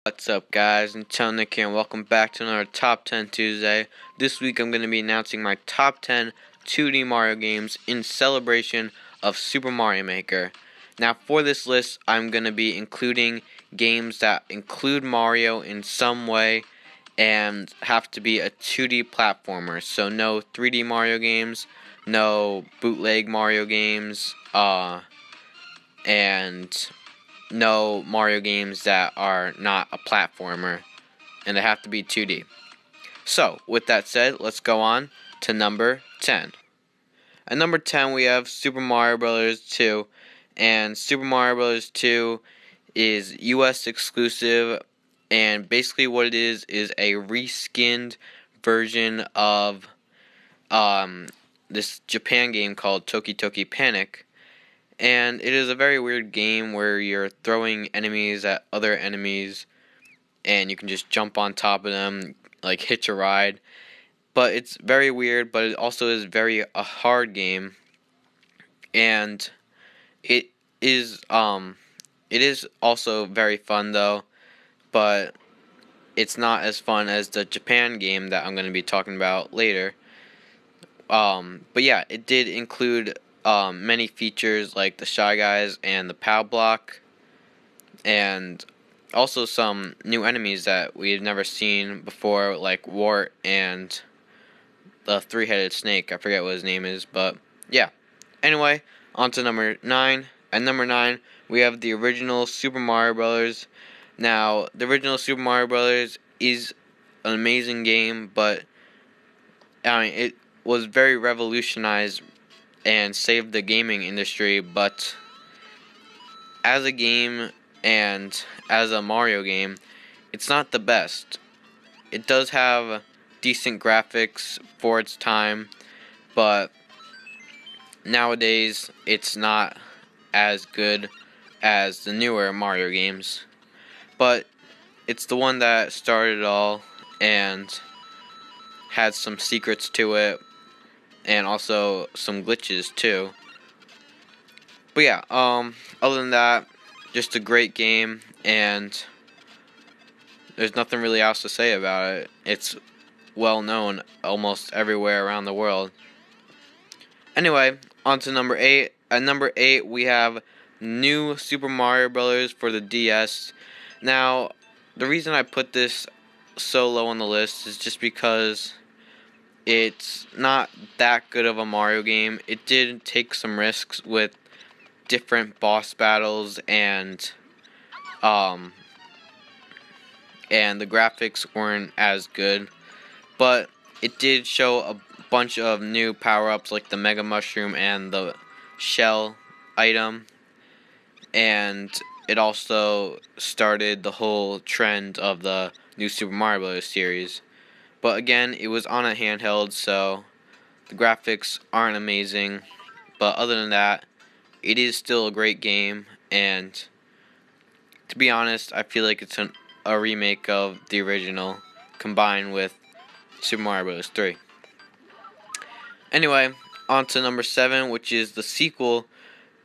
What's up, guys? Until Nick here, and welcome back to another Top 10 Tuesday. This week I'm going to be announcing my top 10 2D Mario games in celebration of Super Mario Maker. Now, for this list, I'm going to be including games that include Mario in some way and have to be a 2D platformer. So, no 3D Mario games, no bootleg Mario games, and no Mario games that are not a platformer, and they have to be 2D. So, with that said, let's go on to number 10. At number 10, we have Super Mario Bros. 2, and Super Mario Bros. 2 is US exclusive, and basically what it is a reskinned version of this Japan game called Toki Toki Panic. And it is a very weird game where you're throwing enemies at other enemies and you can just jump on top of them, like hitch a ride. But it's very weird, but it also is a hard game. And it is also very fun though, but it's not as fun as the Japan game that I'm going to be talking about later. But yeah, it did include many features like the Shy Guys and the POW block, and also some new enemies that we had never seen before, like Wart and the three-headed snake. I forget what his name is, but yeah. Anyway, on to number 9. At number 9, we have the original Super Mario Bros. Now, the original Super Mario Bros. Is an amazing game, but I mean, it was very revolutionized and saved the gaming industry, but as a game and as a Mario game, it's not the best. It does have decent graphics for its time, but nowadays it's not as good as the newer Mario games. But it's the one that started it all and had some secrets to it, and also some glitches too. But yeah, other than that, just a great game, and there's nothing really else to say about it. It's well known almost everywhere around the world. Anyway, on to number 8. At number 8, we have New Super Mario Bros. For the DS. Now, the reason I put this so low on the list is just because it's not that good of a Mario game. It did take some risks with different boss battles, and the graphics weren't as good. But it did show a bunch of new power-ups like the Mega Mushroom and the Shell item. And it also started the whole trend of the new Super Mario Bros. Series. But again, it was on a handheld, so the graphics aren't amazing. But other than that, it is still a great game, and to be honest, I feel like it's a remake of the original combined with Super Mario Bros. 3. Anyway, on to number 7, which is the sequel,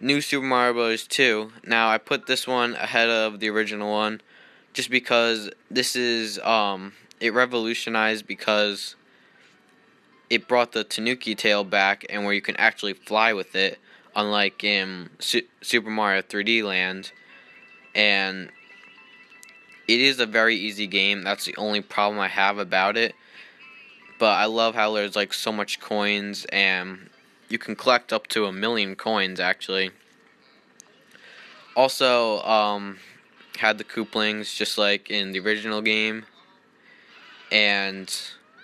New Super Mario Bros. 2. Now, I put this one ahead of the original one just because this is it revolutionized, because it brought the Tanuki tail back, and where you can actually fly with it, unlike in Super Mario 3D Land. And it is a very easy game. That's the only problem I have about it. But I love how there's like so much coins, and you can collect up to 1,000,000 coins actually. Also, had the Koopalings just like in the original game, and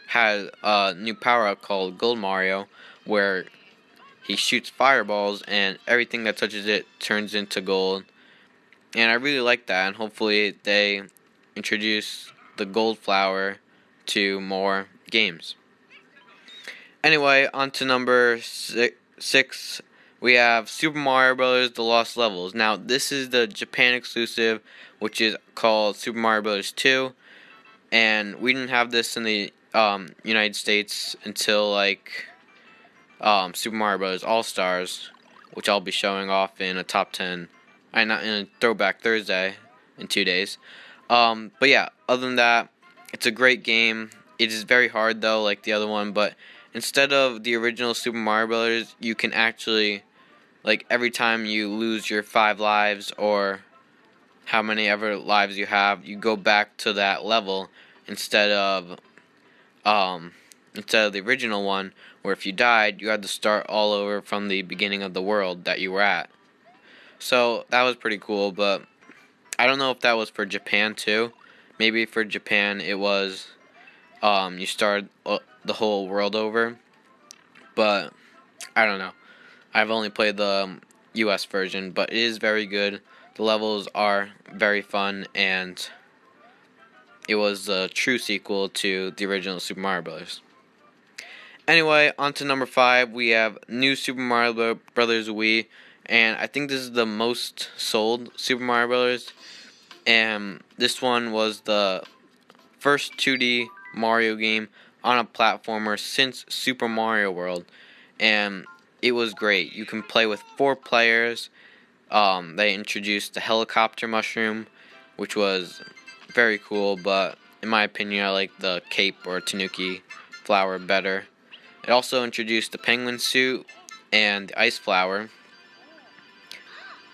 had a new power-up called Gold Mario, where he shoots fireballs and everything that touches it turns into gold. And I really like that, and hopefully they introduce the gold flower to more games. Anyway, on to number 6, we have Super Mario Bros. The Lost Levels. Now, this is the Japan exclusive, which is called Super Mario Bros. 2. And we didn't have this in the United States until like Super Mario Bros. All-Stars, which I'll be showing off in a top 10, not in a Throwback Thursday in 2 days. But yeah, other than that, it's a great game. It is very hard though, like the other one. But instead of the original Super Mario Brothers, you can actually, like, every time you lose your 5 lives or how many ever lives you have, you go back to that level instead of um instead of the original one, where if you died, you had to start all over from the beginning of the world that you were at. So that was pretty cool, but I don't know if that was for Japan too. Maybe for Japan it was you start the whole world over, but I don't know. I've only played the US version, but it is very good. The levels are very fun, and it was a true sequel to the original Super Mario Bros. Anyway, on to number 5, we have New Super Mario Brothers Wii, and I think this is the most sold Super Mario Brothers. And this one was the first 2D Mario game on a platformer since Super Mario World, and it was great. You can play with 4 players. They introduced the helicopter mushroom, which was very cool, but in my opinion, I like the cape or tanuki flower better. It also introduced the penguin suit and the ice flower,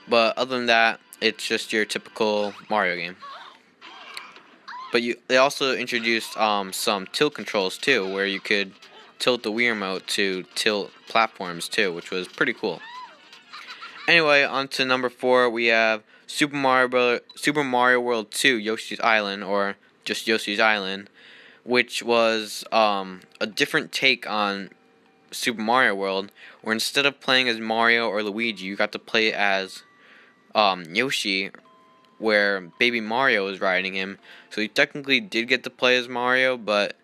but other than that, it's just your typical Mario game. But they also introduced some tilt controls too, where you could tilt the Wii remote to tilt platforms too, which was pretty cool. Anyway, on to number 4, we have Super Mario World 2 Yoshi's Island, or just Yoshi's Island, which was a different take on Super Mario World, where instead of playing as Mario or Luigi, you got to play as Yoshi, where Baby Mario was riding him. So you technically did get to play as Mario, but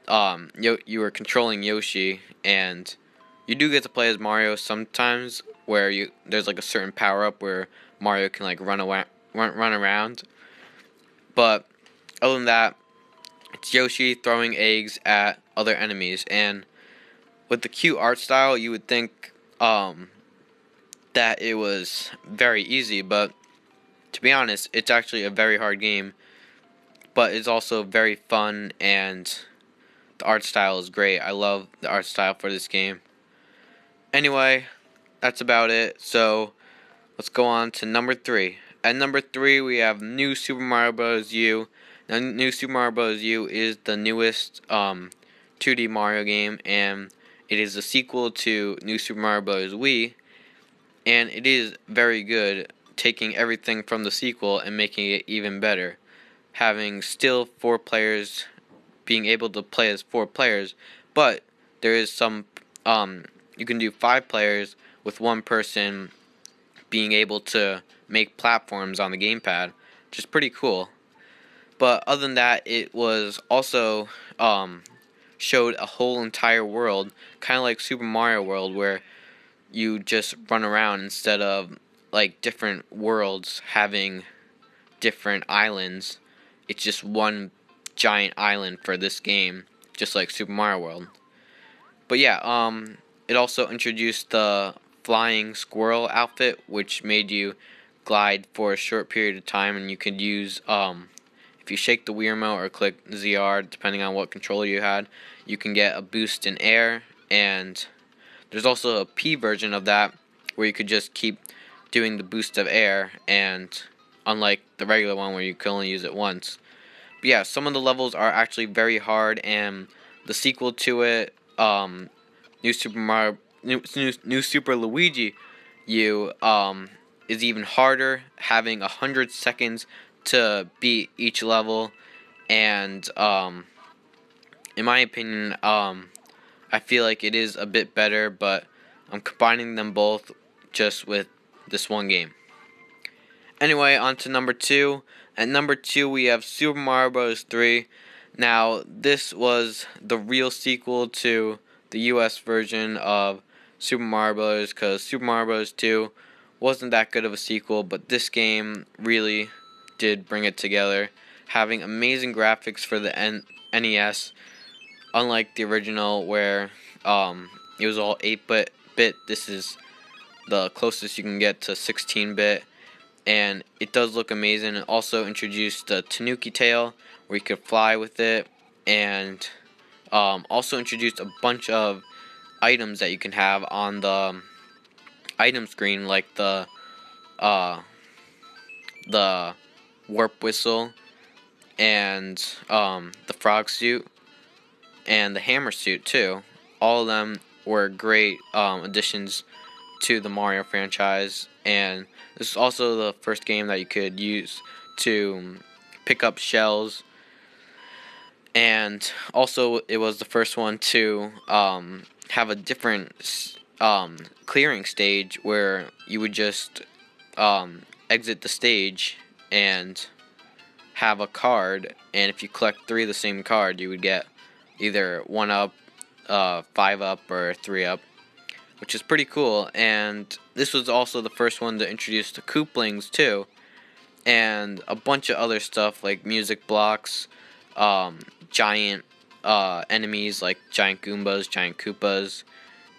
you were controlling Yoshi, and you do get to play as Mario sometimes, where there's like a certain power up where Mario can like run around. But other than that, it's Yoshi throwing eggs at other enemies, and with the cute art style, you would think that it was very easy, but to be honest, it's actually a very hard game, but it's also very fun, and the art style is great. I love the art style for this game. Anyway, that's about it. So let's go on to number 3. At number 3, we have New Super Mario Bros. U. Now, New Super Mario Bros. U is the newest 2D Mario game, and it is a sequel to New Super Mario Bros. Wii, and it is very good, taking everything from the sequel and making it even better. Having still 4 players, being able to play as 4 players, but there is some, you can do 5 players with 1 person being able to make platforms on the gamepad, which is pretty cool. But other than that, it was also showed a whole entire world, kind of like Super Mario World, where you just run around instead of like different worlds having different islands. It's just one giant island for this game, just like Super Mario World. But yeah, it also introduced the flying squirrel outfit, which made you glide for a short period of time, and you could use if you shake the Wii remote or click ZR, depending on what controller you had, you can get a boost in air. And there's also a P version of that, where you could just keep doing the boost of air, and unlike the regular one where you can only use it once. But yeah, some of the levels are actually very hard, and the sequel to it, New Super Luigi U, is even harder, having 100 seconds to beat each level. And in my opinion, I feel like it is a bit better, but I'm combining them both just with this one game. Anyway, on to number 2. At number 2, we have Super Mario Bros. 3. Now, this was the real sequel to the US version of Super Mario Bros. Because Super Mario Bros. 2 wasn't that good of a sequel, but this game really did bring it together, having amazing graphics for the NES, unlike the original where it was all 8-bit. This is the closest you can get to 16-bit, and it does look amazing. It also introduced the Tanuki tail, where you could fly with it, and also introduced a bunch of items that you can have on the item screen, like uh, the warp whistle, and the frog suit, and the hammer suit too. All of them were great additions to the Mario franchise, and this is also the first game that you could use to pick up shells, and also it was the first one to have a different clearing stage where you would just exit the stage and have a card, and if you collect 3 of the same card, you would get either 1 up, 5 up, or 3 up, which is pretty cool. And this was also the first one to introduce the Kooplings too, and a bunch of other stuff like music blocks, giant enemies like giant Goombas, giant Koopas,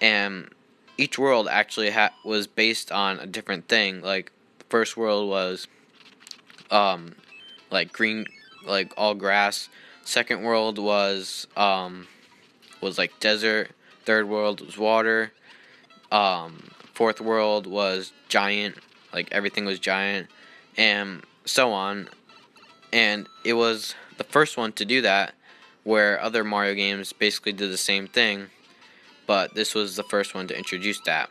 and each world actually was based on a different thing. Like the first world was like green, like all grass. Second world was like desert. Third world was water. Fourth world was giant, like everything was giant, and so on. And it was the first one to do that, where other Mario games basically did the same thing, but this was the first one to introduce that.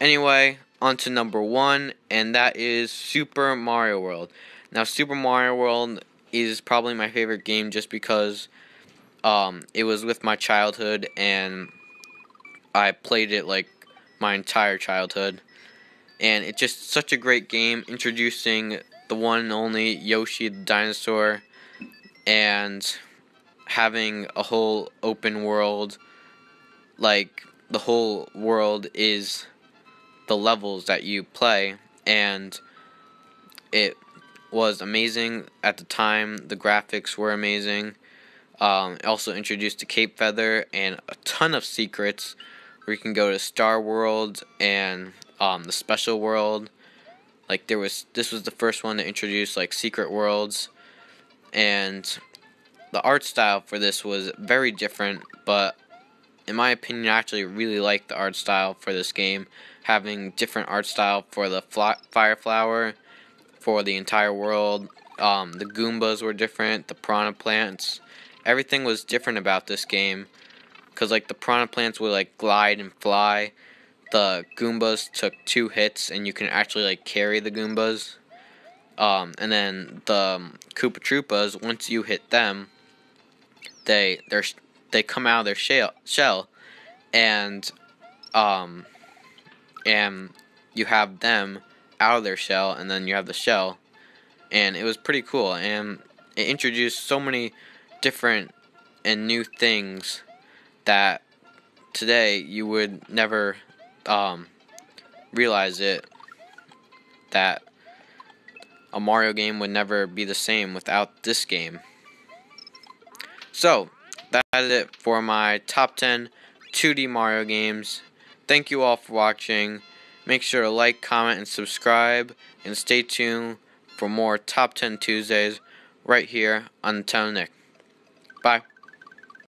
Anyway, on to number 1, and that is Super Mario World. Now, Super Mario World is probably my favorite game just because it was with my childhood, and I played it like my entire childhood. And it's just such a great game, introducing the one and only Yoshi the dinosaur, and having a whole open world. Like, the whole world is the levels that you play, and it was amazing at the time. The graphics were amazing. It also introduced the Cape Feather and a ton of secrets, where you can go to Star World and the Special World. Like this was the first one to introduce like secret worlds, and the art style for this was very different. But in my opinion, I actually really like the art style for this game, having different art style for the fire flower, for the entire world. The Goombas were different. The piranha plants, everything was different about this game. Cause like the piranha plants would like glide and fly. The Goombas took 2 hits, and you can actually like carry the Goombas. And then the Koopa Troopas, once you hit them, they come out of their shell, and you have them out of their shell, and then you have the shell, and it was pretty cool. And it introduced so many different and new things that today you would never realize it, that a Mario game would never be the same without this game. So, that is it for my top 10 2D Mario games. Thank you all for watching. Make sure to like, comment, and subscribe, and stay tuned for more Top 10 Tuesdays right here on Nintendo Nick. Bye.